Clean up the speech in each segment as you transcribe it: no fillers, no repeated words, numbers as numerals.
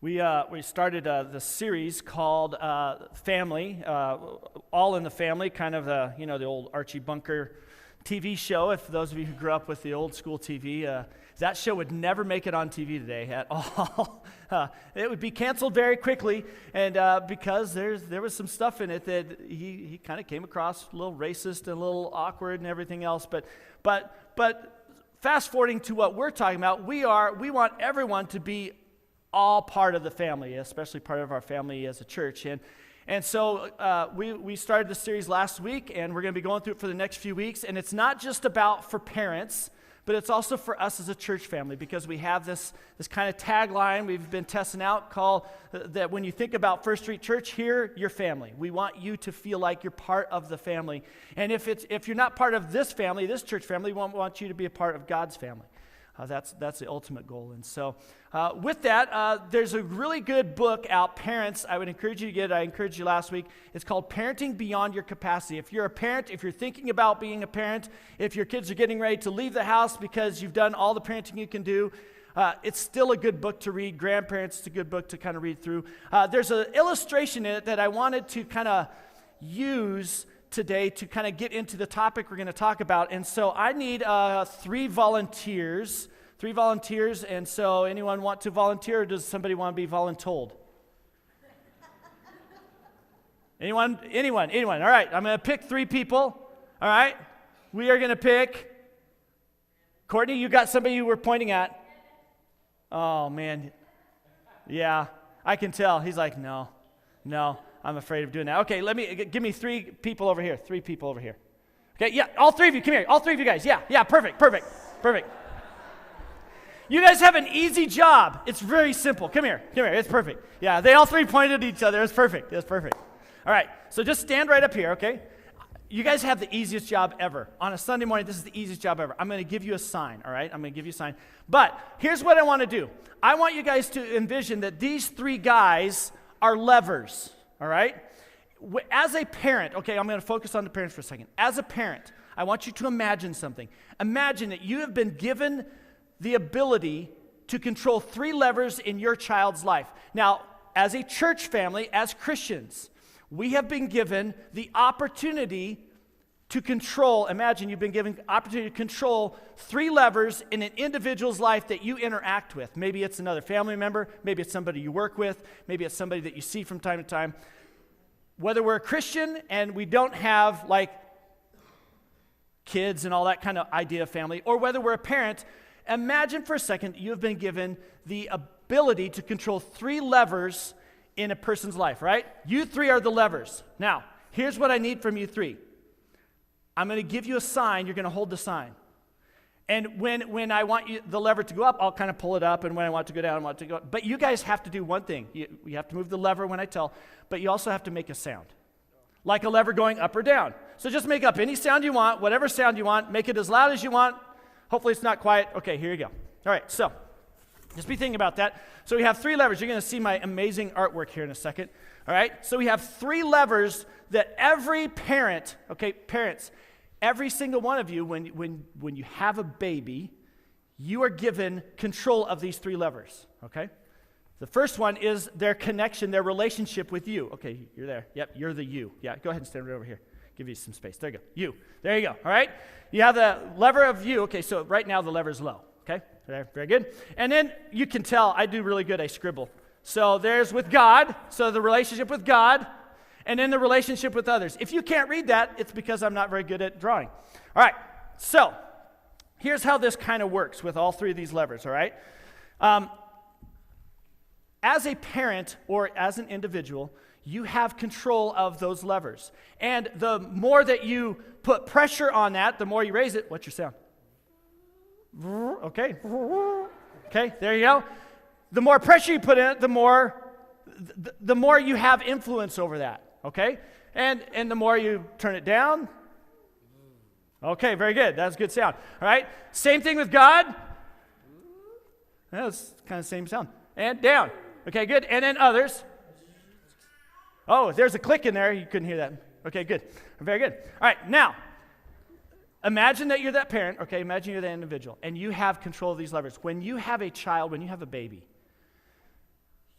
We started this series called Family, All in the Family, kind of the old Archie Bunker TV show. If those of you who grew up with the old school TV, that show would never make it on TV today at all. It would be canceled very quickly, and because there was some stuff in it that he kind of came across a little racist and a little awkward and everything else. But fast forwarding to what we're talking about, we want everyone to be all part of the family, especially part of our family as a church. And so we started this series last week, and we're going to be going through it for the next few weeks. And it's not just about for parents, but it's also for us as a church family, because we have this kind of tagline we've been testing out called that when you think about First Street Church, here, your family. We want you to feel like you're part of the family. And if you're not part of this family, this church family, we want you to be a part of God's family. That's the ultimate goal. And so with that, there's a really good book out, parents, I would encourage you to get it. I encouraged you last week. It's called Parenting Beyond Your Capacity. If you're a parent, if you're thinking about being a parent, if your kids are getting ready to leave the house because you've done all the parenting you can do, it's still a good book to read. Grandparents, it's a good book to kind of read through. There's an illustration in it that I wanted to kind of use today to kind of get into the topic we're going to talk about. And so I need three volunteers, and so anyone want to volunteer, or does somebody want to be voluntold? Anyone? All right, I'm going to pick three people. All right, we are going to pick Courtney. You got somebody you were pointing at. Oh, man. Yeah, I can tell. He's like, no. I'm afraid of doing that. Okay, give me three people over here. Okay, yeah, all three of you, come here. All three of you guys. Yeah, perfect. You guys have an easy job. It's very simple. Come here. It's perfect. Yeah, they all three pointed at each other. It's perfect. All right, so just stand right up here, okay? You guys have the easiest job ever. On a Sunday morning, this is the easiest job ever. I'm going to give you a sign, all right? But here's what I want to do. I want you guys to envision that these three guys are levers. All right? As a parent, okay, I'm going to focus on the parents for a second. As a parent, I want you to imagine something. Imagine that you have been given the ability to control three levers in your child's life. Now, as a church family, as Christians, we have been given the opportunity to control. Imagine you've been given the opportunity to control three levers in an individual's life that you interact with. Maybe it's another family member, maybe it's somebody you work with, maybe it's somebody that you see from time to time. Whether we're a Christian and we don't have like kids and all that kind of idea of family, or whether we're a parent, imagine for a second you have been given the ability to control three levers in a person's life, right? You three are the levers. Now, here's what I need from you three. I'm going to give you a sign. You're going to hold the sign. And when I want the lever to go up, I'll kind of pull it up. And when I want it to go down, I want it to go up. But you guys have to do one thing. You have to move the lever when I tell, but you also have to make a sound. Like a lever going up or down. So just make up any sound you want, whatever sound you want. Make it as loud as you want. Hopefully it's not quiet. Okay, here you go. All right, so just be thinking about that. So we have three levers. You're going to see my amazing artwork here in a second. All right, so we have three levers that every parent, okay, parents, every single one of you, when you have a baby, you are given control of these three levers, okay? The first one is their connection, their relationship with you. Okay, you're there. Yep, you're the you. Yeah, go ahead and stand right over here. Give you some space. There you go. You. There you go, all right? You have the lever of you. Okay, so right now the lever is low, okay? Very good. And then you can tell I do really good. I scribble. So there's with God, so the relationship with God, and then the relationship with others. If you can't read that, it's because I'm not very good at drawing. All right, so here's how this kind of works with all three of these levers, all right? As a parent or as an individual, you have control of those levers. And the more that you put pressure on that, the more you raise it. What's your sound? Okay, there you go. The more pressure you put in it, the more you have influence over that. Okay? And the more you turn it down. Okay, very good. That's good sound. All right? Same thing with God. That's kind of the same sound. And down. Okay, good. And then others. Oh, there's a click in there. You couldn't hear that. Okay, good. Very good. All right, now, imagine that you're that parent. Okay, imagine you're that individual, and you have control of these levers. When you have a child, when you have a baby,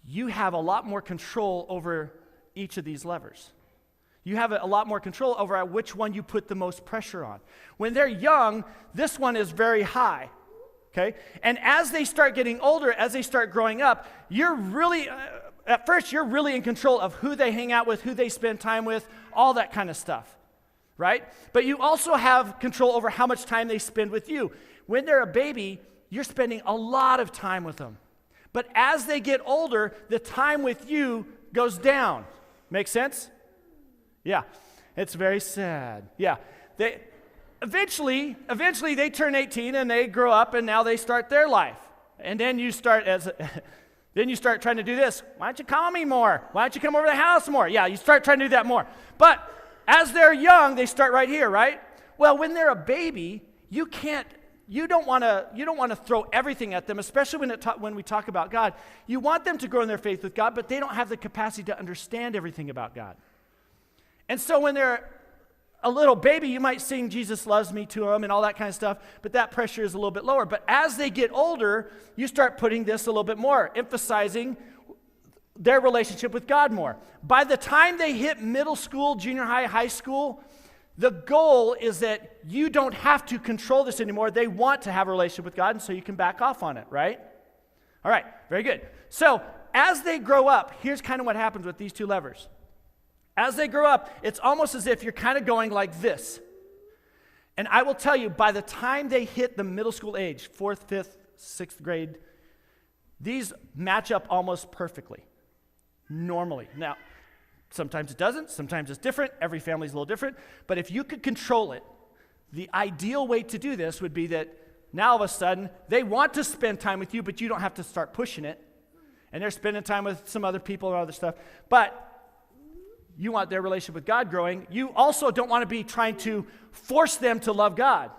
you have a lot more control over each of these levers. You have a lot more control over which one you put the most pressure on. When they're young, this one is very high, okay? And as they start getting older, as they start growing up, you're really, at first, you're really in control of who they hang out with, who they spend time with, all that kind of stuff, right? But you also have control over how much time they spend with you. When they're a baby, you're spending a lot of time with them. But as they get older, the time with you goes down. Make sense? Yeah, it's very sad. Yeah, they eventually they turn 18 and they grow up and now they start their life. And then you start trying to do this. Why don't you call me more? Why don't you come over to the house more? Yeah, you start trying to do that more. But as they're young, they start right here, right? Well, when they're a baby, you don't want to throw everything at them, especially when we talk about God. You want them to grow in their faith with God, but they don't have the capacity to understand everything about God. And so when they're a little baby, you might sing Jesus loves me to them and all that kind of stuff, but that pressure is a little bit lower. But as they get older, you start putting this a little bit more, emphasizing their relationship with God more. By the time they hit middle school, junior high, high school, the goal is that you don't have to control this anymore. They want to have a relationship with God, and so you can back off on it, right? All right, very good. So as they grow up, here's kind of what happens with these two levers. As they grow up, it's almost as if you're kind of going like this. And I will tell you, by the time they hit the middle school age, 4th, 5th, 6th grade, these match up almost perfectly, normally. Now, sometimes it doesn't, sometimes it's different, every family's a little different, but if you could control it, the ideal way to do this would be that now all of a sudden, they want to spend time with you, but you don't have to start pushing it, and they're spending time with some other people and other stuff, but you want their relationship with God growing. You also don't want to be trying to force them to love God.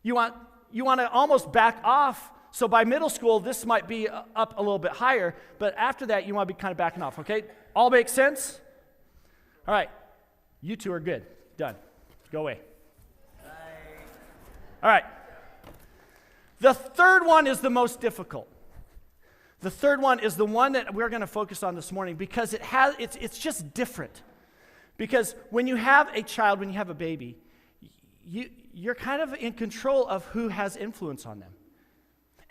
You want to almost back off. So by middle school, this might be up a little bit higher, but after that, you want to be kind of backing off, okay? All makes sense? All right. You two are good. Done. Go away. Bye. All right. The third one is the most difficult. The third one is the one that we're going to focus on this morning because it's just different. Because when you have a child, when you have a baby, you're kind of in control of who has influence on them.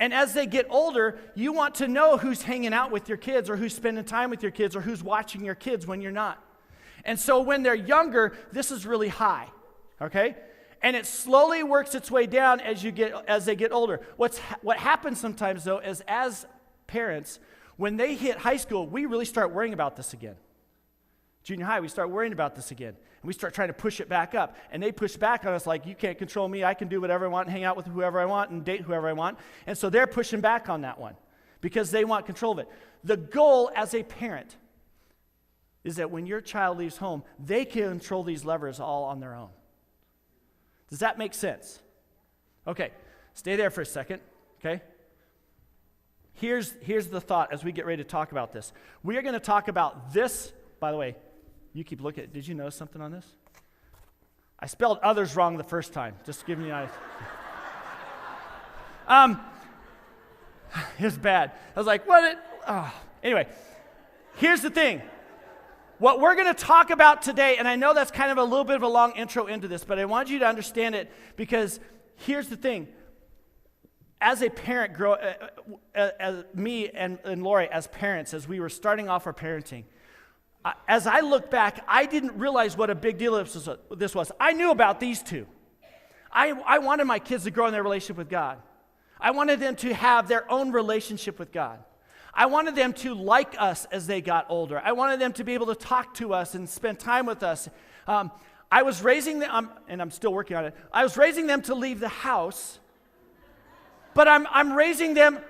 And as they get older, you want to know who's hanging out with your kids or who's spending time with your kids or who's watching your kids when you're not. And so when they're younger, this is really high, okay? And it slowly works its way down as they get older. What happens sometimes, though, is as parents, when they hit high school, we really start worrying about this again. Junior high, we start worrying about this again. And we start trying to push it back up. And they push back on us like, you can't control me. I can do whatever I want and hang out with whoever I want and date whoever I want. And so they're pushing back on that one because they want control of it. The goal as a parent is that when your child leaves home, they can control these levers all on their own. Does that make sense? Okay, stay there for a second, okay? Here's the thought as we get ready to talk about this. We are going to talk about this. By the way, you keep looking. Did you know something on this? I spelled others wrong the first time. Just giving you an idea. It was bad. I was like, what? Anyway, here's the thing. What we're going to talk about today, and I know that's kind of a little bit of a long intro into this, but I want you to understand it because here's the thing. As a parent, as me and Lori as parents, as we were starting off our parenting, as I look back, I didn't realize what a big deal this was. I knew about these two. I wanted my kids to grow in their relationship with God. I wanted them to have their own relationship with God. I wanted them to like us as they got older. I wanted them to be able to talk to us and spend time with us. I was raising them, and I'm still working on it. I was raising them to leave the house. But I'm raising them,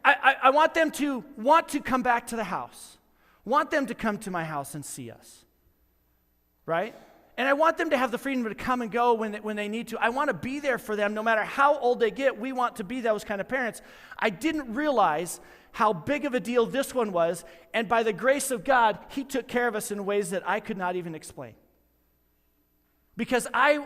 I want them to want to come back to the house. Want them to come to my house and see us. Right? And I want them to have the freedom to come and go when they need to. I want to be there for them no matter how old they get. We want to be those kind of parents. I didn't realize how big of a deal this one was. And by the grace of God, He took care of us in ways that I could not even explain. Because I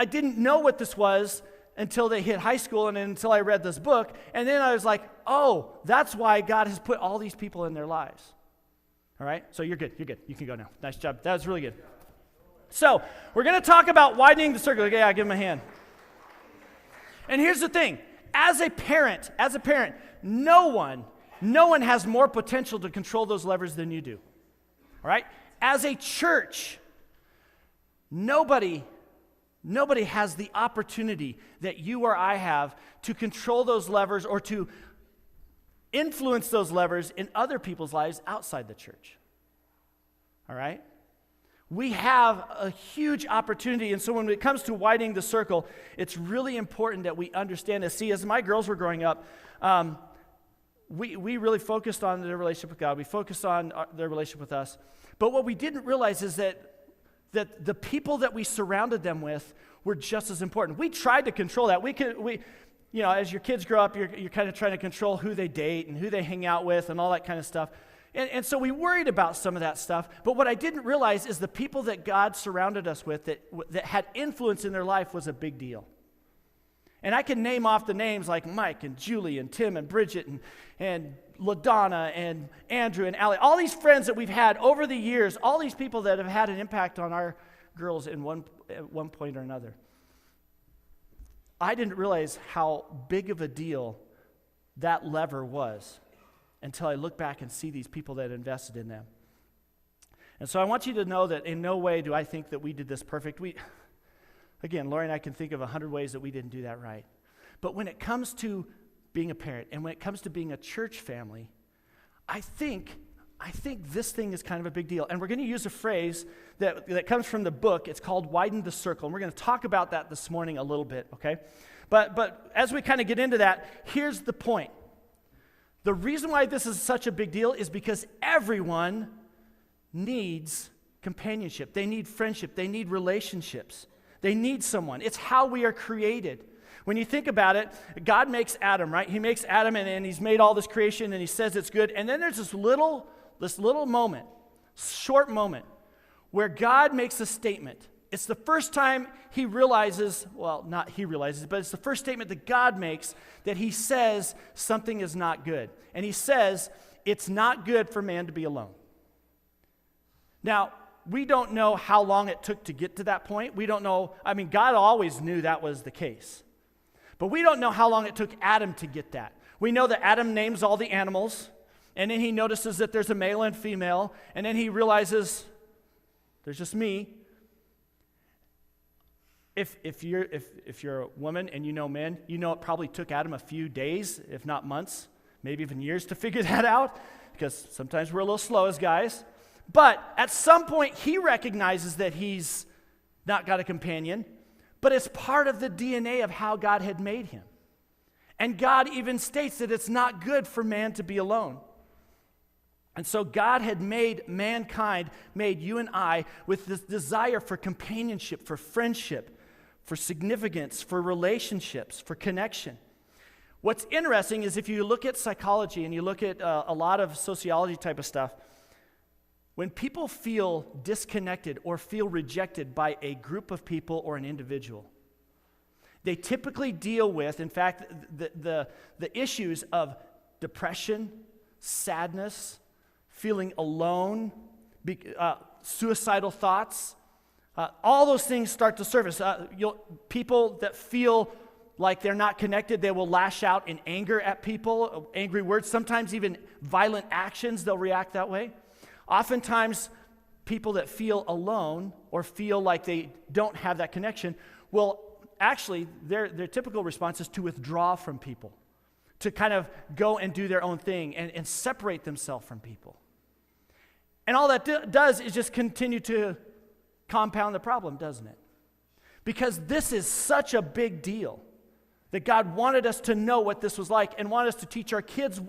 didn't know what this was until they hit high school and until I read this book. And then I was like, oh, that's why God has put all these people in their lives. All right? So you're good. You're good. You can go now. Nice job. That was really good. So we're going to talk about widening the circle. Okay, I'll give him a hand. And here's the thing. As a parent, no one has more potential to control those levers than you do. All right? As a church, nobody has the opportunity that you or I have to control those levers or to influence those levers in other people's lives outside the church. All right? We have a huge opportunity, and so when it comes to widening the circle, it's really important that we understand this. See, as my girls were growing up, we really focused on their relationship with God. We focused on their relationship with us. But what we didn't realize is that the people that we surrounded them with were just as important. We tried to control that. As your kids grow up, you're kind of trying to control who they date and who they hang out with and all that kind of stuff. And so we worried about some of that stuff. But what I didn't realize is the people that God surrounded us with that had influence in their life was a big deal. And I can name off the names like Mike and Julie and Tim and Bridget and LaDonna and Andrew and Allie. All these friends that we've had over the years, all these people that have had an impact on our girls at one point or another. I didn't realize how big of a deal that lever was until I look back and see these people that invested in them. And so I want you to know that in no way do I think that we did this perfect. Again, Lori and I can think of 100 ways that we didn't do that right. But when it comes to being a parent and when it comes to being a church family, I think this thing is kind of a big deal. And we're going to use a phrase that comes from the book. It's called widen the circle. And we're going to talk about that this morning a little bit, okay? But as we kind of get into that, here's the point. The reason why this is such a big deal is because everyone needs companionship. They need friendship. They need relationships. They need someone. It's how we are created. When you think about it, God makes Adam, right? He makes Adam and he's made all this creation and he says it's good. And then there's this little moment, short moment, where God makes a statement. It's the first time he realizes, well, not he realizes, but it's the first statement that God makes that he says something is not good. And he says, it's not good for man to be alone. Now, we don't know how long it took to get to that point. We don't know. I mean, God always knew that was the case. But we don't know how long it took Adam to get that. We know that Adam names all the animals, and then he notices that there's a male and female, and then he realizes there's just me. If you're a woman and you know men, you know it probably took Adam a few days, if not months, maybe even years to figure that out, because sometimes we're a little slow as guys. But at some point, he recognizes that he's not got a companion, but it's part of the DNA of how God had made him. And God even states that it's not good for man to be alone. And so God had made mankind, made you and I, with this desire for companionship, for friendship, for significance, for relationships, for connection. What's interesting is if you look at psychology and you look at a lot of sociology type of stuff, when people feel disconnected or feel rejected by a group of people or an individual, they typically deal with, in fact, the issues of depression, sadness, feeling alone, suicidal thoughts. All those things start to surface. People that feel like they're not connected, they will lash out in anger at people, angry words, sometimes even violent actions, they'll react that way. Oftentimes, people that feel alone or feel like they don't have that connection will actually, their typical response is to withdraw from people, to kind of go and do their own thing and separate themselves from people. And all that does is just continue to compound the problem, doesn't it? Because this is such a big deal that God wanted us to know what this was like and wanted us to teach our kids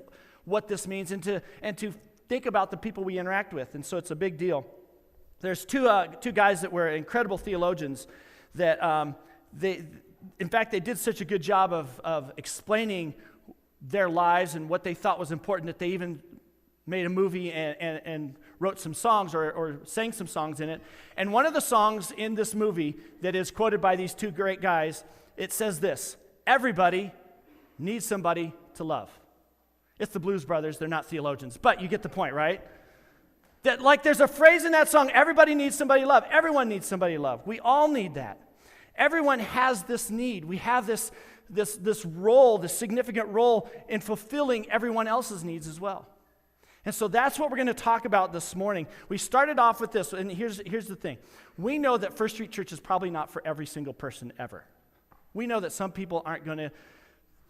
what this means and to think about the people we interact with. And so it's a big deal. There's two guys that were incredible theologians that in fact, they did such a good job of explaining their lives and what they thought was important that they even made a movie and wrote some songs or sang some songs in it. And one of the songs in this movie that is quoted by these two great guys it says this: everybody needs somebody to love. It's the Blues Brothers. They're not theologians, but you get the point, right? That, like, there's a phrase in that song, everybody needs somebody to love. Everyone needs somebody to love. We all need that. Everyone has this need. We have this role, this significant role in fulfilling everyone else's needs as well. And so that's what we're going to talk about this morning. We started off with this, and here's the thing. We know that First Street Church is probably not for every single person ever. We know that some people aren't going to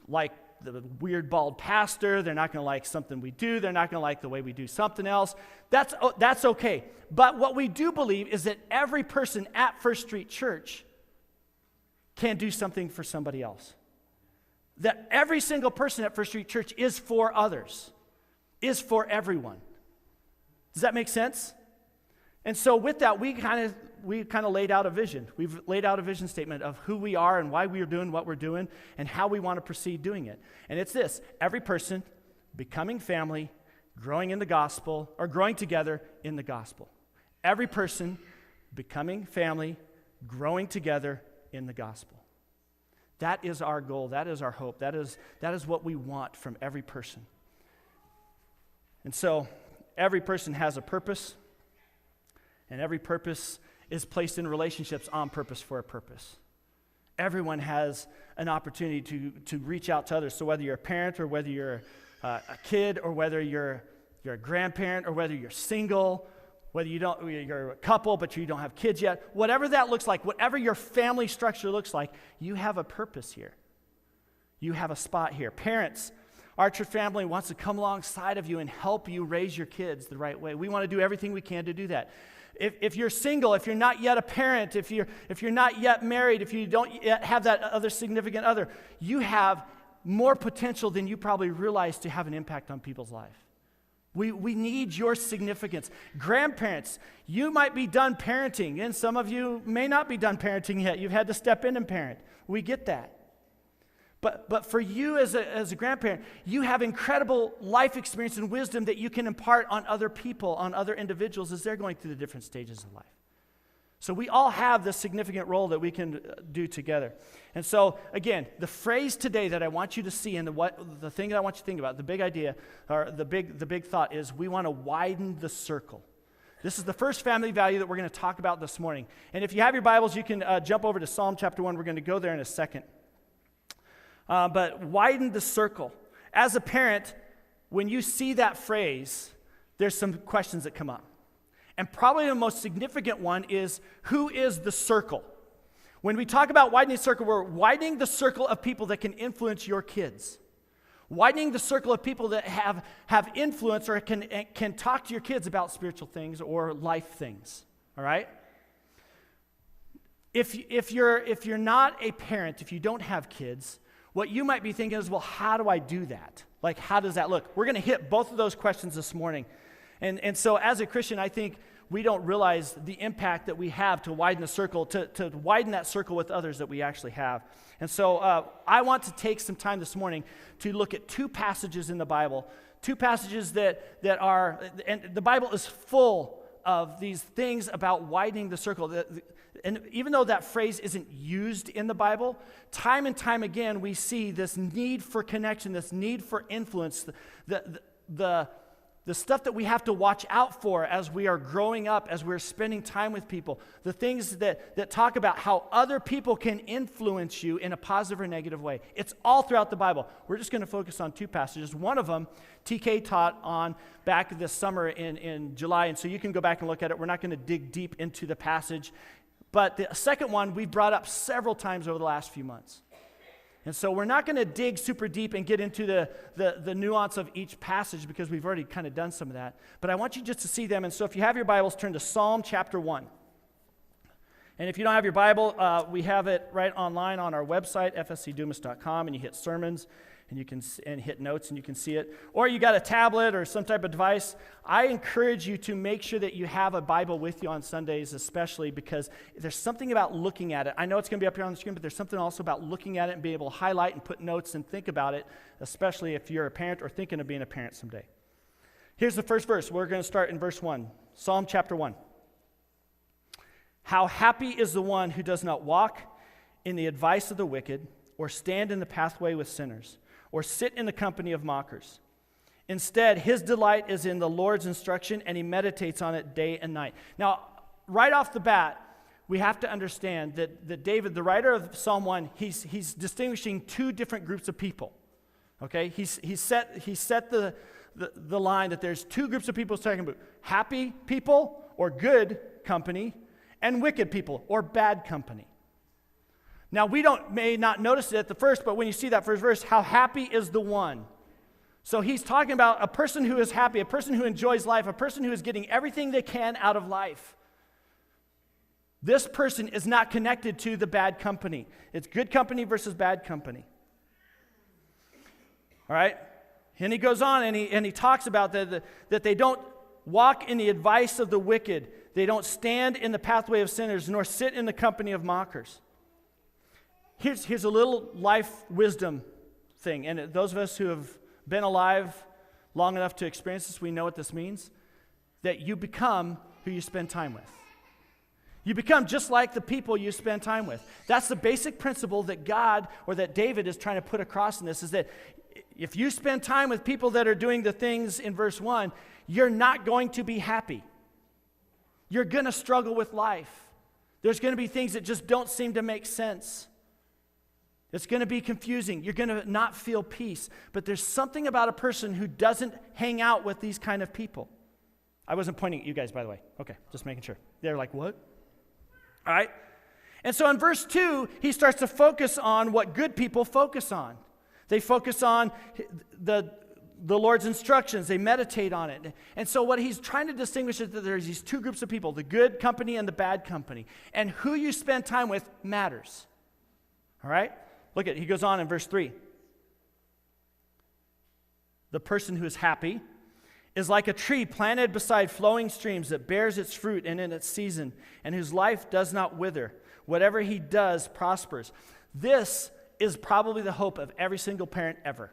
like the weird bald pastor. They're not going to like something we do. They're not going to like the way we do something else. That's okay. But what we do believe is that every person at First Street Church can do something for somebody else. That every single person at First Street Church is for others, is for everyone. Does that make sense? And so with that, we kind of laid out a vision. We've laid out a vision statement of who we are and why we are doing what we're doing and how we want to proceed doing it. And it's this: every person becoming family, growing in the gospel, or growing together in the gospel. Every person becoming family, growing together in the gospel. That is our goal. That is our hope. That is what we want from every person. And so every person has a purpose, and every purpose is placed in relationships on purpose for a purpose. Everyone has an opportunity to reach out to others. So whether you're a parent, or whether you're a kid, or whether you're a grandparent, or whether you're single, whether you're a couple but you don't have kids yet, whatever that looks like, whatever your family structure looks like, you have a purpose here. You have a spot here. Parents, our church family wants to come alongside of you and help you raise your kids the right way. We want to do everything we can to do that. If you're single, if you're not yet a parent, if you're not yet married, if you don't yet have that other significant other, you have more potential than you probably realize to have an impact on people's life. We need your significance. Grandparents, you might be done parenting, and some of you may not be done parenting yet. You've had to step in and parent. We get that. But for you as a grandparent, you have incredible life experience and wisdom that you can impart on other people, on other individuals as they're going through the different stages of life. So we all have this significant role that we can do together. And so, again, the phrase today that I want you to see, and the thing that I want you to think about, the big idea, or the big thought is we want to widen the circle. This is the first family value that we're going to talk about this morning. And if you have your Bibles, you can jump over to Psalm chapter 1. We're going to go there in a second. But widen the circle. As a parent, when you see that phrase, there's some questions that come up. And probably the most significant one is, who is the circle? When we talk about widening the circle, we're widening the circle of people that can influence your kids. Widening the circle of people that have influence or can talk to your kids about spiritual things or life things. All right? If you're not a parent, if you don't have kids, what you might be thinking is, well, how do I do that? Like, how does that look? We're going to hit both of those questions this morning. And so as a Christian, I think we don't realize the impact that we have to widen the circle, to widen that circle with others that we actually have. And so I want to take some time this morning to look at two passages in the Bible, two passages that are, and the Bible is full of these things about widening the circle. And even though that phrase isn't used in the Bible, time and time again we see this need for connection, this need for influence, the stuff that we have to watch out for as we are growing up, as we're spending time with people, the things that talk about how other people can influence you in a positive or negative way. It's all throughout the Bible. We're just going to focus on two passages. One of them, TK taught on back this summer in July, and so you can go back and look at it. We're not going to dig deep into the passage. But the second one we brought up several times over the last few months. And so we're not going to dig super deep and get into the nuance of each passage because we've already kind of done some of that. But I want you just to see them. And so if you have your Bibles, turn to Psalm chapter 1. And if you don't have your Bible, we have it right online on our website, fscdumas.com, and you hit sermons and you can hit notes and you can see it. Or you got a tablet or some type of device. I encourage you to make sure that you have a Bible with you on Sundays, especially because there's something about looking at it. I know it's going to be up here on the screen, but there's something also about looking at it and being able to highlight and put notes and think about it, especially if you're a parent or thinking of being a parent someday. Here's the first verse. We're going to start in verse 1, Psalm chapter 1. How happy is the one who does not walk in the advice of the wicked, or stand in the pathway with sinners, or sit in the company of mockers. Instead, his delight is in the Lord's instruction, and he meditates on it day and night. Now, right off the bat, we have to understand that David, the writer of Psalm 1, he's distinguishing two different groups of people. Okay? He set the line that there's two groups of people he's talking about: happy people, or good company, and wicked people, or bad company. Now, we may not notice it at the first, but when you see that first verse, how happy is the one? So he's talking about a person who is happy, a person who enjoys life, a person who is getting everything they can out of life. This person is not connected to the bad company. It's good company versus bad company. All right? And he goes on and he talks about that they don't walk in the advice of the wicked. They don't stand in the pathway of sinners, nor sit in the company of mockers. Here's a little life wisdom thing. And those of us who have been alive long enough to experience this, we know what this means. That you become who you spend time with. You become just like the people you spend time with. That's the basic principle that God, or that David is trying to put across in this, is that if you spend time with people that are doing the things in verse 1, you're not going to be happy. You're going to struggle with life. There's going to be things that just don't seem to make sense. It's going to be confusing. You're going to not feel peace. But there's something about a person who doesn't hang out with these kind of people. I wasn't pointing at you guys, by the way. Okay, just making sure. They're like, what? All right? And so in verse 2, he starts to focus on what good people focus on. They focus on the Lord's instructions. They meditate on it. And so what he's trying to distinguish is that there's these two groups of people, the good company and the bad company. And who you spend time with matters. All right? Look at, he goes on in verse 3. The person who is happy is like a tree planted beside flowing streams that bears its fruit in its season, and whose life does not wither. Whatever he does prospers. This is probably the hope of every single parent ever.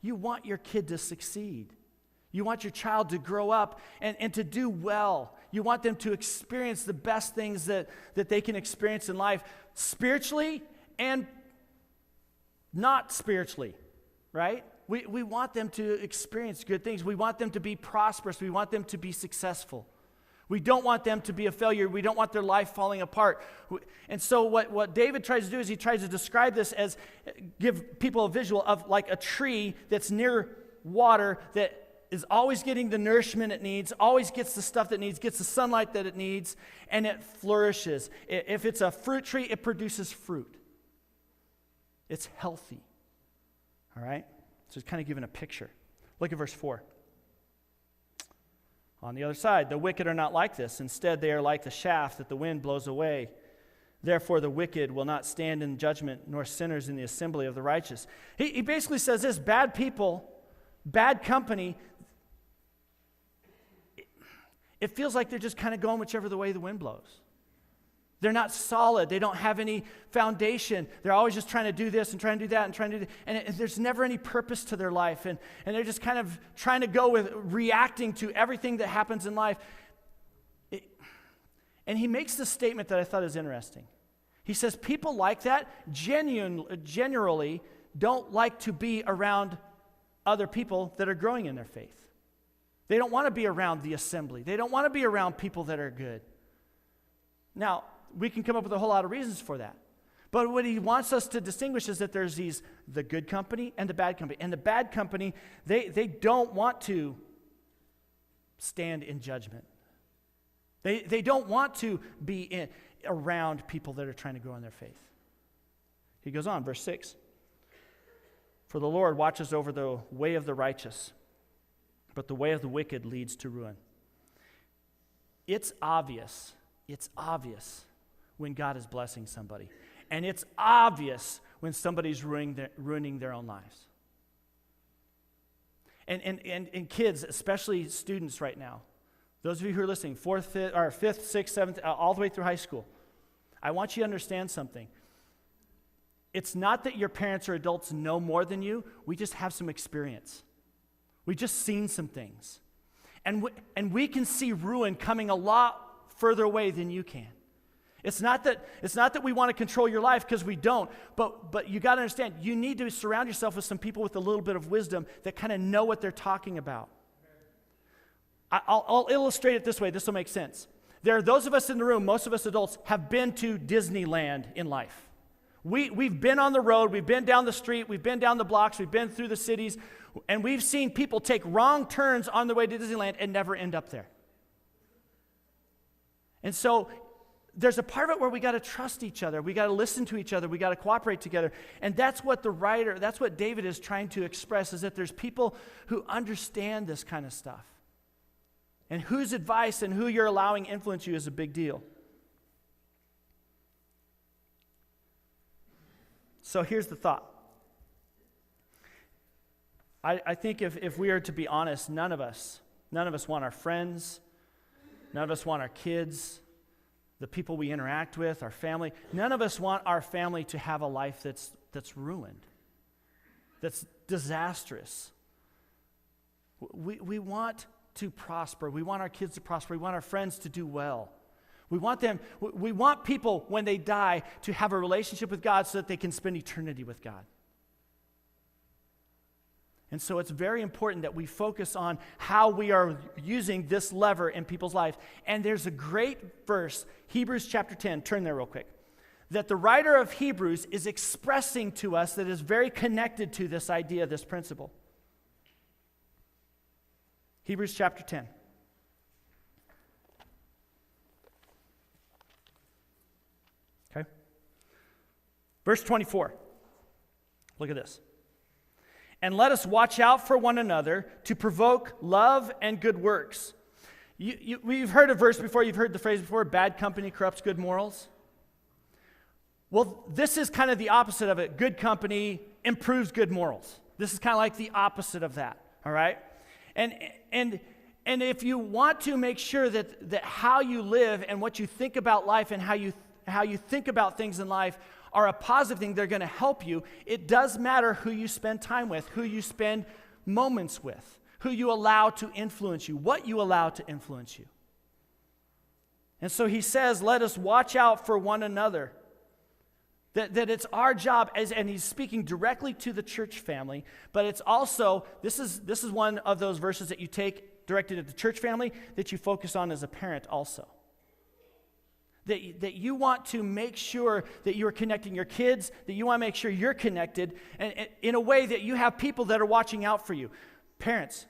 You want your kid to succeed. You want your child to grow up and to do well. You want them to experience the best things that they can experience in life, spiritually and not spiritually, right? We want them to experience good things. We want them to be prosperous. We want them to be successful. We don't want them to be a failure. We don't want their life falling apart. And so what David tries to do is he tries to describe this as, give people a visual of like a tree that's near water that is always getting the nourishment it needs, always gets the stuff that it needs, gets the sunlight that it needs, and it flourishes. If it's a fruit tree, it produces fruit. It's healthy. All right? So it's kind of giving a picture. Look at verse 4. On the other side, the wicked are not like this. Instead, they are like the shaft that the wind blows away. Therefore, the wicked will not stand in judgment, nor sinners in the assembly of the righteous. He basically says this: bad people, bad company, it feels like they're just kind of going whichever the way the wind blows. They're not solid. They don't have any foundation. They're always just trying to do this and trying to do that and trying to do that. And there's never any purpose to their life. And they're just kind of trying to go with reacting to everything that happens in life. And he makes this statement that I thought is interesting. He says people like that generally don't like to be around other people that are growing in their faith. They don't want to be around the assembly. They don't want to be around people that are good. Now, we can come up with a whole lot of reasons for that. But what he wants us to distinguish is that there's the good company and the bad company. And the bad company, they don't want to stand in judgment. They don't want to be around people that are trying to grow in their faith. He goes on, verse 6. For the Lord watches over the way of the righteous, but the way of the wicked leads to ruin. It's obvious when God is blessing somebody. And it's obvious when somebody's ruining their own lives. And kids, especially students right now, those of you who are listening, 4th, 5th, 6th, 7th, all the way through high school, I want you to understand something. It's not that your parents or adults know more than you. We just have some experience. We've just seen some things. And we can see ruin coming a lot further away than you can. It's not that we want to control your life, because we don't, but you got to understand, you need to surround yourself with some people with a little bit of wisdom that kind of know what they're talking about. I'll illustrate it this way. This will make sense. There are those of us in the room, most of us adults, have been to Disneyland in life. We've been on the road, we've been down the street, we've been down the blocks, we've been through the cities, and we've seen people take wrong turns on their way to Disneyland and never end up there. And so there's a part of it where we got to trust each other, we got to listen to each other, we got to cooperate together. And that's what that's what David is trying to express, is that there's people who understand this kind of stuff. And whose advice and who you're allowing influence you is a big deal. So here's the thought. I think if we are to be honest, none of us want our friends, none of us want our kids, the people we interact with, our family. None of us want our family to have a life that's ruined, that's disastrous. We want to prosper. We want our kids to prosper. We want our friends to do well. We want people, when they die, to have a relationship with God so that they can spend eternity with God. And so it's very important that we focus on how we are using this lever in people's lives. And there's a great verse, Hebrews chapter 10, turn there real quick, that the writer of Hebrews is expressing to us that is very connected to this idea, this principle. Hebrews chapter 10. Okay. Verse 24. Look at this. And let us watch out for one another to provoke love and good works. We've heard a verse before, you've heard the phrase before, bad company corrupts good morals. Well, this is kind of the opposite of it. Good company improves good morals. This is kind of like the opposite of that, all right? And if you want to make sure that how you live and what you think about life and how you think about things in life are a positive thing, they're going to help you. It does matter who you spend time with, who you spend moments with, who you allow to influence you, what you allow to influence you. And so he says, let us watch out for one another. That it's our job, and he's speaking directly to the church family, but it's also, this is one of those verses that you take directed at the church family that you focus on as a parent also. That you want to make sure that you're connecting your kids, that you want to make sure you're connected, and in a way that you have people that are watching out for you. Parents,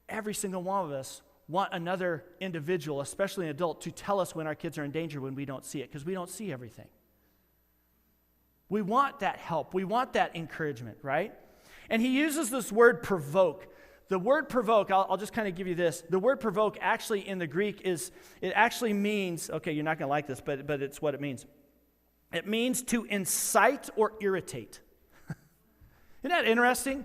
every single one of us want another individual, especially an adult, to tell us when our kids are in danger when we don't see it, because we don't see everything. We want that help. We want that encouragement, right? And he uses this word provoke. The word provoke, I'll just kind of give you this. The word provoke actually in the Greek it actually means, okay, you're not going to like this, but it's what it means. It means to incite or irritate. Isn't that interesting?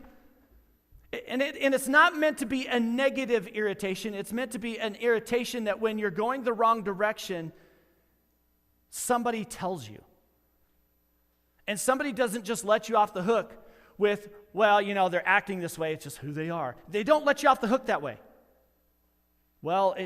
And it's not meant to be a negative irritation. It's meant to be an irritation that when you're going the wrong direction, somebody tells you. And somebody doesn't just let you off the hook with, well, they're acting this way, it's just who they are. They don't let you off the hook that way. Well,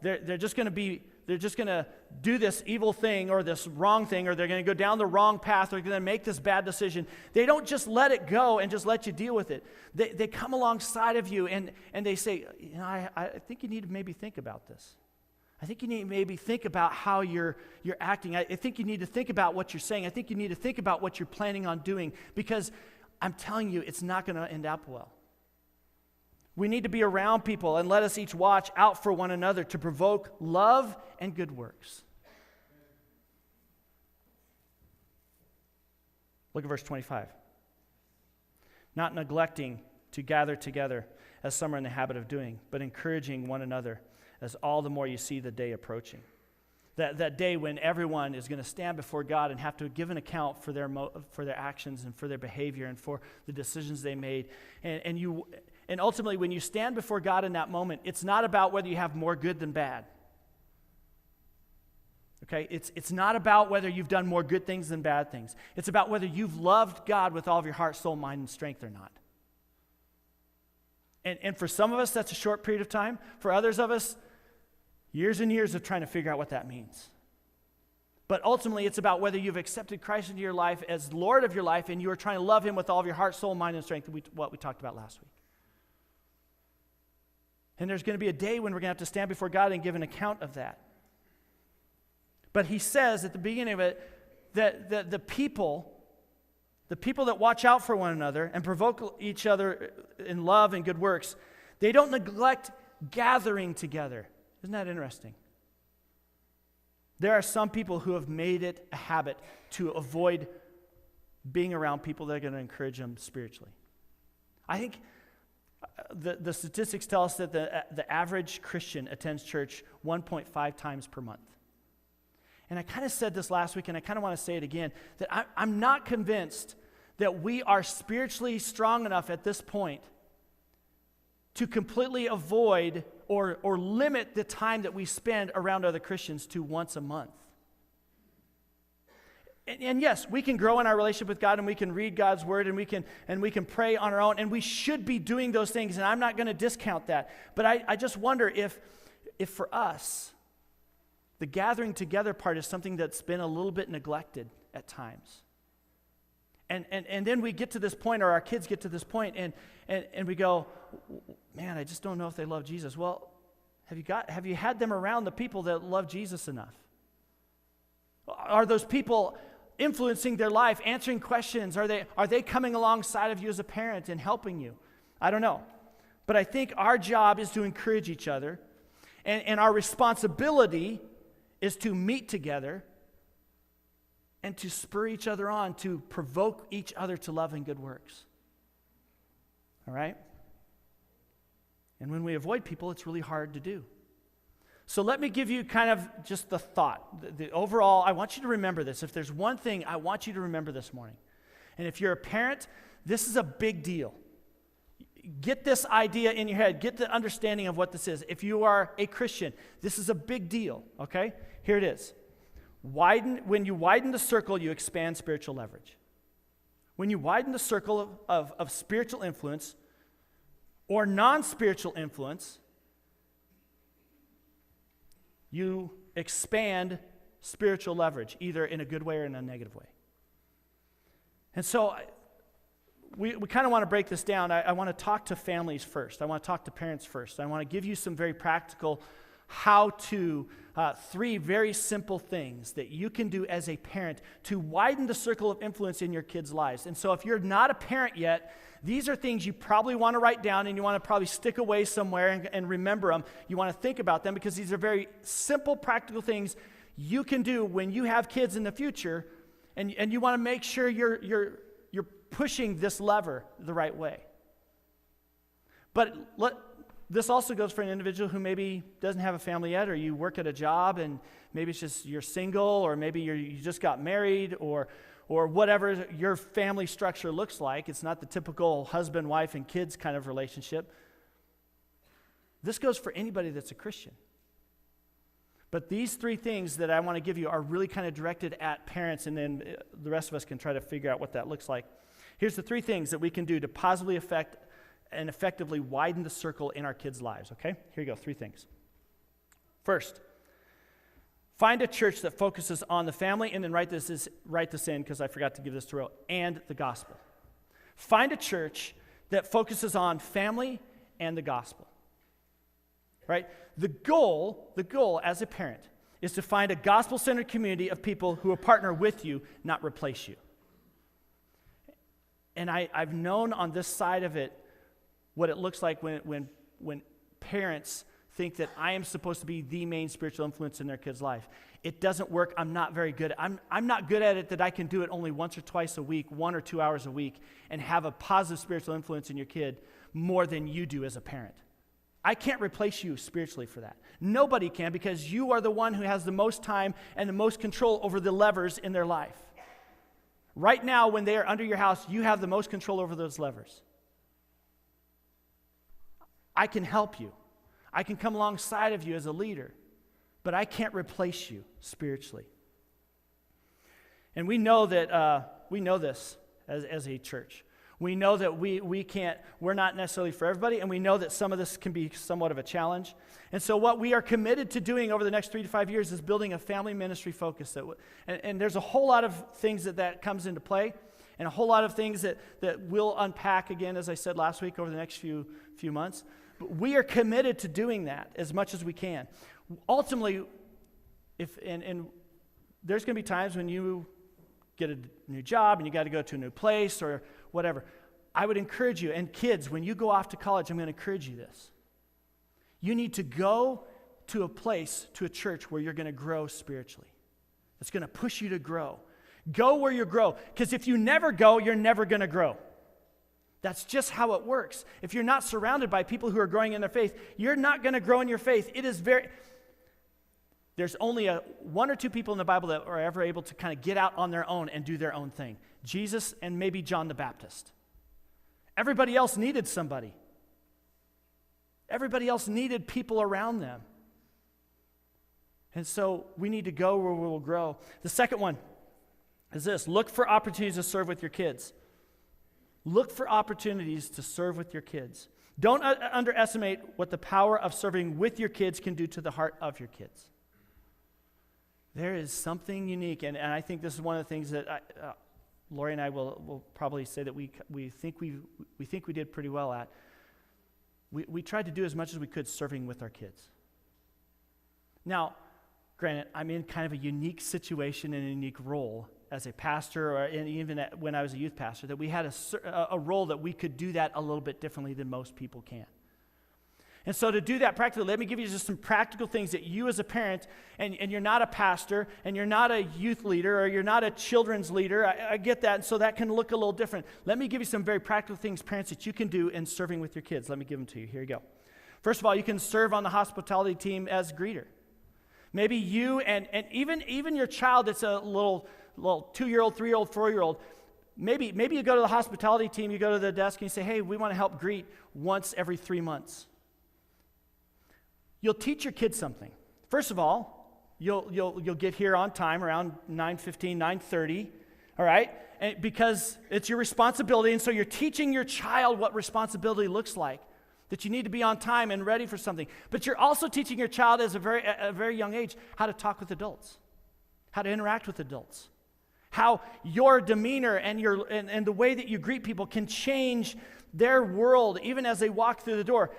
they're just going to do this evil thing or this wrong thing, or they're going to go down the wrong path, or they're going to make this bad decision. They don't just let it go and just let you deal with it. They come alongside of you and they say, I think you need to maybe think about this. I think you need to maybe think about how you're acting. I think you need to think about what you're saying. I think you need to think about what you're planning on doing, because I'm telling you, it's not going to end up well. We need to be around people, and let us each watch out for one another to provoke love and good works. Look at verse 25. Not neglecting to gather together, as some are in the habit of doing, but encouraging one another, as all the more you see the day approaching. That day when everyone is going to stand before God and have to give an account for their actions and for their behavior and for the decisions they made. And ultimately, when you stand before God in that moment, it's not about whether you have more good than bad. Okay? It's not about whether you've done more good things than bad things. It's about whether you've loved God with all of your heart, soul, mind, and strength or not. And for some of us, that's a short period of time. For others of us, years and years of trying to figure out what that means. But ultimately, it's about whether you've accepted Christ into your life as Lord of your life and you are trying to love him with all of your heart, soul, mind, and strength, what we talked about last week. And there's going to be a day when we're going to have to stand before God and give an account of that. But he says at the beginning of it that the people that watch out for one another and provoke each other in love and good works, they don't neglect gathering together. Isn't that interesting? There are some people who have made it a habit to avoid being around people that are going to encourage them spiritually. I think the statistics tell us that the average Christian attends church 1.5 times per month. And I kind of said this last week, and I kind of want to say it again, that I'm not convinced that we are spiritually strong enough at this point to completely avoid or limit the time that we spend around other Christians to once a month. And yes, we can grow in our relationship with God, and we can read God's word, and we can pray on our own, and we should be doing those things, and I'm not going to discount that. But I just wonder if for us, the gathering together part is something that's been a little bit neglected at times. And then we get to this point, or our kids get to this point, and we go, man, I just don't know if they love Jesus. Well, have you had them around the people that love Jesus enough? Are those people influencing their life, answering questions? Are they coming alongside of you as a parent and helping you? I don't know. But I think our job is to encourage each other, and our responsibility is to meet together and to spur each other on, to provoke each other to love and good works. All right? And when we avoid people, it's really hard to do. So let me give you kind of just the thought. The overall, I want you to remember this. If there's one thing I want you to remember this morning, and if you're a parent, this is a big deal. Get this idea in your head. Get the understanding of what this is. If you are a Christian, this is a big deal, okay? Here it is. When you widen the circle, you expand spiritual leverage. When you widen the circle of spiritual influence or non-spiritual influence, you expand spiritual leverage, either in a good way or in a negative way. And so we kind of want to break this down. I want to talk to families first. I want to talk to parents first. I want to give you some very practical how-to, 3 very simple things that you can do as a parent to widen the circle of influence in your kids' lives. And so if you're not a parent yet, these are things you probably want to write down, and you want to probably stick away somewhere and remember them. You want to think about them, because these are very simple, practical things you can do when you have kids in the future, and you want to make sure you're pushing this lever the right way. But this also goes for an individual who maybe doesn't have a family yet, or you work at a job and maybe it's just you're single, or maybe you just got married, or whatever your family structure looks like. It's not the typical husband, wife, and kids kind of relationship. This goes for anybody that's a Christian. But these 3 things that I want to give you are really kind of directed at parents, and then the rest of us can try to figure out what that looks like. Here's the 3 things that we can do to positively affect and effectively widen the circle in our kids' lives, okay? Here you go, 3 things. First, find a church that focuses on the family, and then write this in, because I forgot to give this to Ro, and the gospel. Find a church that focuses on family and the gospel, right? The goal as a parent is to find a gospel-centered community of people who will partner with you, not replace you. And I've known on this side of it what it looks like when parents think that I am supposed to be the main spiritual influence in their kid's life. It doesn't work. I'm not very good. I'm not good at it that I can do it only once or twice a week, 1 or 2 hours a week, and have a positive spiritual influence in your kid more than you do as a parent. I can't replace you spiritually for that. Nobody can, because you are the one who has the most time and the most control over the levers in their life. Right now, when they are under your house, you have the most control over those levers. I can help you. I can come alongside of you as a leader, but I can't replace you spiritually. And we know that we know this as a church. We know that we're not necessarily for everybody, and we know that some of this can be somewhat of a challenge. And so what we are committed to doing over the next 3 to 5 years is building a family ministry focus. And there's a whole lot of things that comes into play, and a whole lot of things that we'll unpack again, as I said last week, over the next few months. But we are committed to doing that as much as we can. Ultimately, and there's going to be times when you get a new job and you got to go to a new place or whatever. I would encourage you, and kids, when you go off to college, I'm going to encourage you this. You need to go to a place, to a church where you're going to grow spiritually. It's going to push you to grow. Go where you grow, because if you never go, you're never going to grow. That's just how it works. If you're not surrounded by people who are growing in their faith, you're not going to grow in your faith. There's only one or two people in the Bible that are ever able to kind of get out on their own and do their own thing. Jesus and maybe John the Baptist. Everybody else needed somebody. Everybody else needed people around them. And so we need to go where we will grow. The second one is this: look for opportunities to serve with your kids. Look for opportunities to serve with your kids. Don't underestimate what the power of serving with your kids can do to the heart of your kids. There is something unique, and I think this is one of the things that Lori and I will probably say that we think we did pretty well at. We tried to do as much as we could serving with our kids. Now, granted, I'm in kind of a unique situation and a unique role as a pastor, or even when I was a youth pastor, that we had a role that we could do that a little bit differently than most people can. And so to do that practically, let me give you just some practical things that you as a parent, and you're not a pastor, and you're not a youth leader, or you're not a children's leader. I get that, and so that can look a little different. Let me give you some very practical things, parents, that you can do in serving with your kids. Let me give them to you. Here you go. First of all, you can serve on the hospitality team as greeter. Maybe you and even your child that's a little 2-year-old, 3-year-old, 4-year-old, maybe you go to the hospitality team, you go to the desk and you say, hey, we want to help greet once every 3 months. You'll teach your kids something. First of all, you'll get here on time around 9:15, 9:30, all right? And because it's your responsibility, and so you're teaching your child what responsibility looks like, that you need to be on time and ready for something. But you're also teaching your child at a very young age how to talk with adults, how to interact with adults, how your demeanor and the way that you greet people can change their world even as they walk through the door.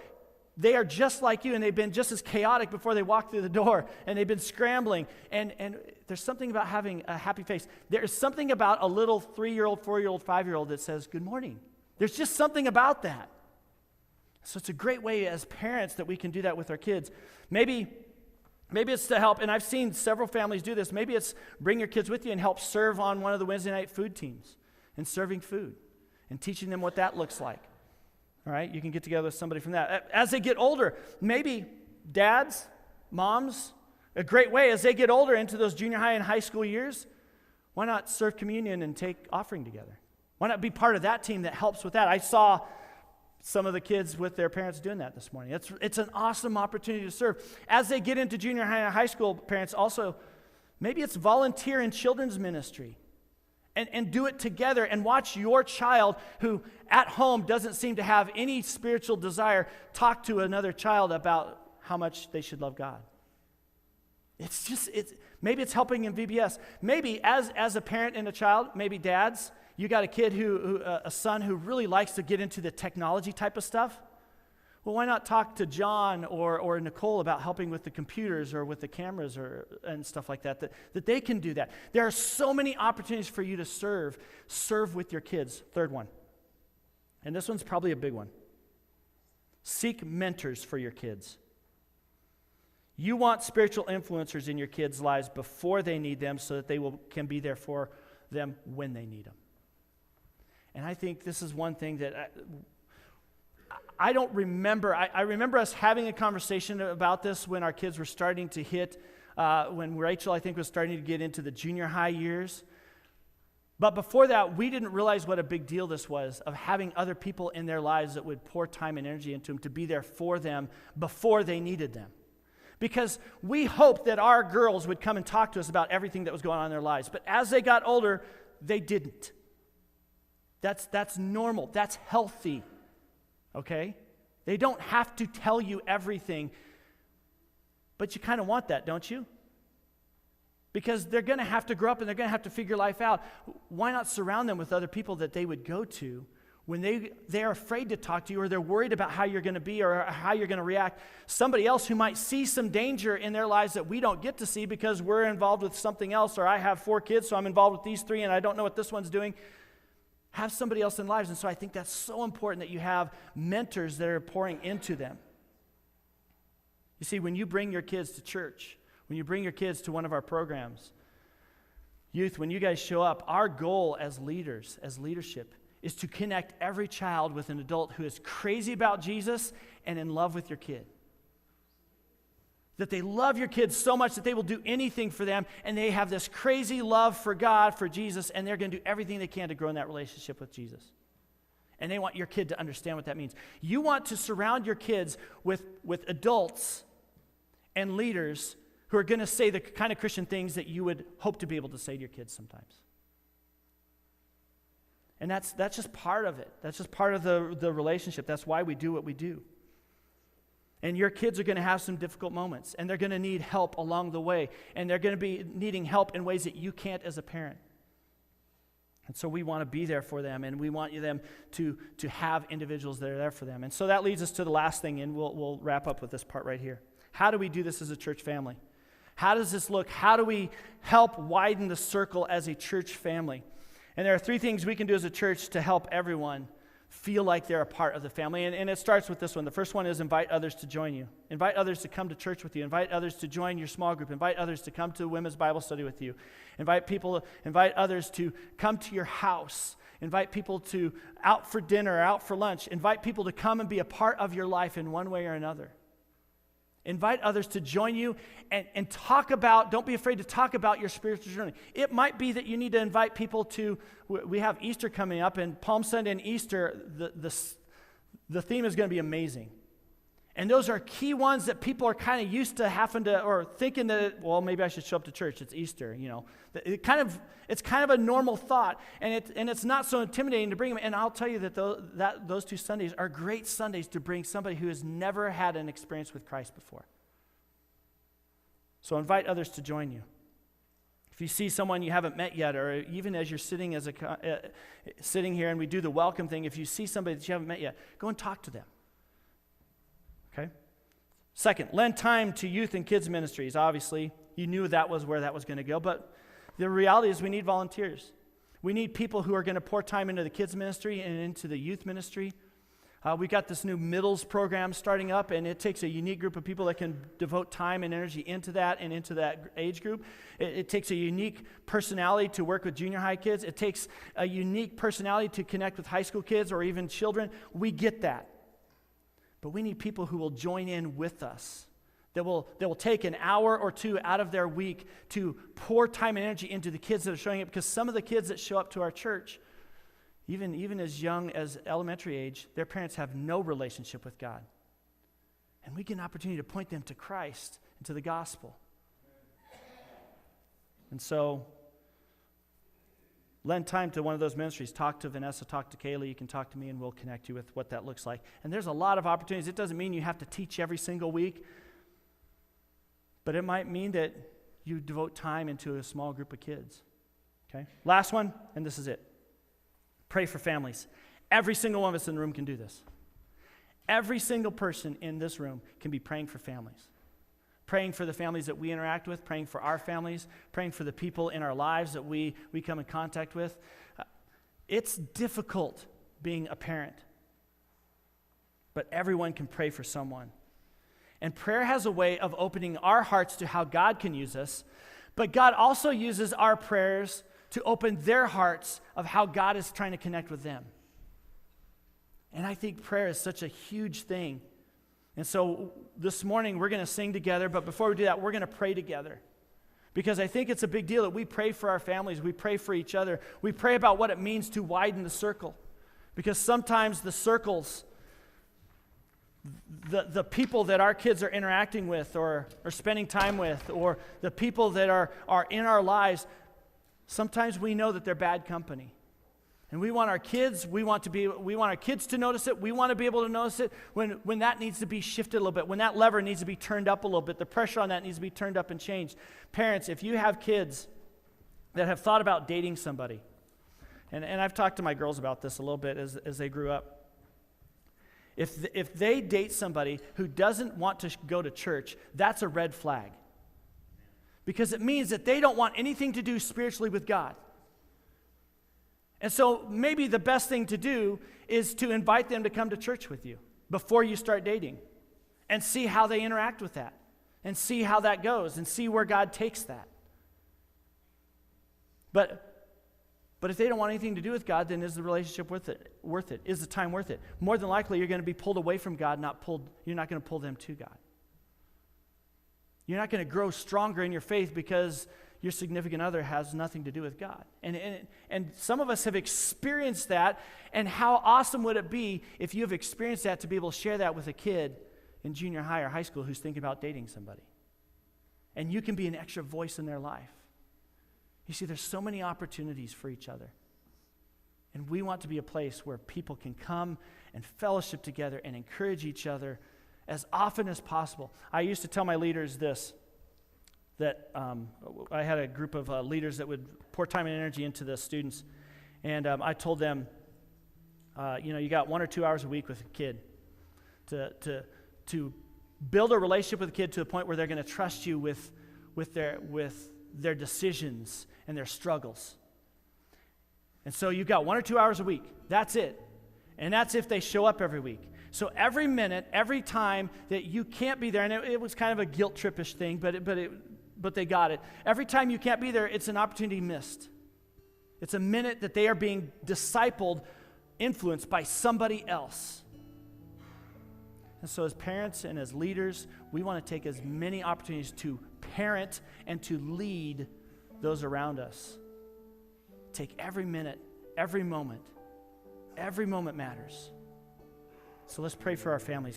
They are just like you, and they've been just as chaotic before they walk through the door, and they've been scrambling, and there's something about having a happy face. There's something about a little 3-year-old, 4-year-old, 5-year-old that says, good morning. There's just something about that. So it's a great way as parents that we can do that with our kids. Maybe it's to help, and I've seen several families do this. Maybe it's bring your kids with you and help serve on one of the Wednesday night food teams and serving food and teaching them what that looks like. All right, you can get together with somebody from that. As they get older, maybe dads, moms, a great way as they get older into those junior high and high school years, why not serve communion and take offering together? Why not be part of that team that helps with that? I saw some of the kids with their parents doing that this morning. It's an awesome opportunity to serve. As they get into junior high and high school, parents also, maybe it's volunteer in children's ministry. And do it together and watch your child who at home doesn't seem to have any spiritual desire talk to another child about how much they should love God. Maybe it's helping in VBS. Maybe as a parent and a child, maybe dads, you got a kid a son who really likes to get into the technology type of stuff. Well, why not talk to John or Nicole about helping with the computers or with the cameras and stuff like that they can do that. There are so many opportunities for you to serve with your kids. Third one, and this one's probably a big one. Seek mentors for your kids. You want spiritual influencers in your kids' lives before they need them so that they can be there for them when they need them. And I think this is one thing that I don't remember. I remember us having a conversation about this when our kids were starting to hit, when Rachel, I think, was starting to get into the junior high years. But before that, we didn't realize what a big deal this was, of having other people in their lives that would pour time and energy into them to be there for them before they needed them. Because we hoped that our girls would come and talk to us about everything that was going on in their lives. But as they got older, they didn't. That's normal. That's healthy. Okay? They don't have to tell you everything, but you kind of want that, don't you? Because they're going to have to grow up and they're going to have to figure life out. Why not surround them with other people that they would go to when they're afraid to talk to you, or they're worried about how you're going to be or how you're going to react? Somebody else who might see some danger in their lives that we don't get to see because we're involved with something else, or I have 4 kids, so I'm involved with these 3 and I don't know what this one's doing. Have somebody else in lives. And so I think that's so important that you have mentors that are pouring into them. You see, when you bring your kids to church, when you bring your kids to one of our programs, youth, when you guys show up, our goal as leaders, as leadership, is to connect every child with an adult who is crazy about Jesus and in love with your kid. That they love your kids so much that they will do anything for them, and they have this crazy love for God, for Jesus, and they're going to do everything they can to grow in that relationship with Jesus. And they want your kid to understand what that means. You want to surround your kids with adults and leaders who are going to say the kind of Christian things that you would hope to be able to say to your kids sometimes. And that's just part of it. That's just part of the relationship. That's why we do what we do. And your kids are going to have some difficult moments, and they're going to need help along the way, and they're going to be needing help in ways that you can't as a parent. And so we want to be there for them, and we want them to have individuals that are there for them. And so that leads us to the last thing, and we'll wrap up with this part right here. How do we do this as a church family? How does this look? How do we help widen the circle as a church family? And there are 3 things we can do as a church to help everyone feel like they're a part of the family. And it starts with this one. The first one is invite others to join you. Invite others to come to church with you. Invite others to join your small group. Invite others to come to women's Bible study with you. Invite others to come to your house. Invite people to out for dinner or out for lunch. Invite people to come and be a part of your life in one way or another. Invite others to join you and talk about, don't be afraid to talk about your spiritual journey. It might be that you need to invite people to, we have Easter coming up, and Palm Sunday and Easter, the theme is going to be amazing. And those are key ones that people are kind of used to having to, or thinking that, well, maybe I should show up to church. It's Easter, you know. It's kind of a normal thought, and it's not so intimidating to bring them. And I'll tell you that those 2 Sundays are great Sundays to bring somebody who has never had an experience with Christ before. So invite others to join you. If you see someone you haven't met yet, or even as you're sitting here and we do the welcome thing, if you see somebody that you haven't met yet, go and talk to them. Okay? Second, lend time to youth and kids ministries. Obviously, you knew that was where that was going to go, but the reality is we need volunteers. We need people who are going to pour time into the kids ministry and into the youth ministry. We got this new middles program starting up, and it takes a unique group of people that can devote time and energy into that and into that age group. It takes a unique personality to work with junior high kids. It takes a unique personality to connect with high school kids or even children. We get that. But we need people who will join in with us, that will take an hour or 2 out of their week to pour time and energy into the kids that are showing up, because some of the kids that show up to our church, even as young as elementary age, their parents have no relationship with God. And we get an opportunity to point them to Christ and to the gospel. And so, lend time to one of those ministries. Talk to Vanessa, talk to Kaylee. You can talk to me, and we'll connect you with what that looks like. And there's a lot of opportunities. It doesn't mean you have to teach every single week, but it might mean that you devote time into a small group of kids. Okay? Last one, and this is it. Pray for families. Every single one of us in the room can do this. Every single person in this room can be praying for families. Praying for the families that we interact with, praying for our families, praying for the people in our lives that we come in contact with. It's difficult being a parent, but everyone can pray for someone. And prayer has a way of opening our hearts to how God can use us, but God also uses our prayers to open their hearts of how God is trying to connect with them. And I think prayer is such a huge thing. And so this morning we're going to sing together, but before we do that, we're going to pray together. Because I think it's a big deal that we pray for our families, we pray for each other, we pray about what it means to widen the circle. Because sometimes the circles, the people that our kids are interacting with or spending time with, or the people that are in our lives, sometimes we know that they're bad company. And we want our kids to notice it. We want to be able to notice it when that needs to be shifted a little bit, when that lever needs to be turned up a little bit, the pressure on that needs to be turned up and changed. Parents, if you have kids that have thought about dating somebody, and I've talked to my girls about this a little bit as they grew up. If they date somebody who doesn't want to go to church, that's a red flag. Because it means that they don't want anything to do spiritually with God. And so maybe the best thing to do is to invite them to come to church with you before you start dating and see how they interact with that and see how that goes and see where God takes that. But if they don't want anything to do with God, then is the relationship worth it? Is the time worth it? More than likely, you're going to be pulled away from God, you're not going to pull them to God. You're not going to grow stronger in your faith because your significant other has nothing to do with God. And some of us have experienced that, and how awesome would it be if you have experienced that to be able to share that with a kid in junior high or high school who's thinking about dating somebody. And you can be an extra voice in their life. You see, there's so many opportunities for each other. And we want to be a place where people can come and fellowship together and encourage each other as often as possible. I used to tell my leaders this, that I had a group of leaders that would pour time and energy into the students. And I told them, you got 1 or 2 hours a week with a kid to build a relationship with a kid to the point where they're going to trust you with their decisions and their struggles. And so you've got 1 or 2 hours a week. That's it. And that's if they show up every week. So every minute, every time that you can't be there, and it was kind of a guilt trip-ish thing, but they got it. Every time you can't be there, it's an opportunity missed. It's a minute that they are being discipled, influenced by somebody else. And so as parents and as leaders, we want to take as many opportunities to parent and to lead those around us. Take every minute, every moment. Every moment matters. So let's pray for our families.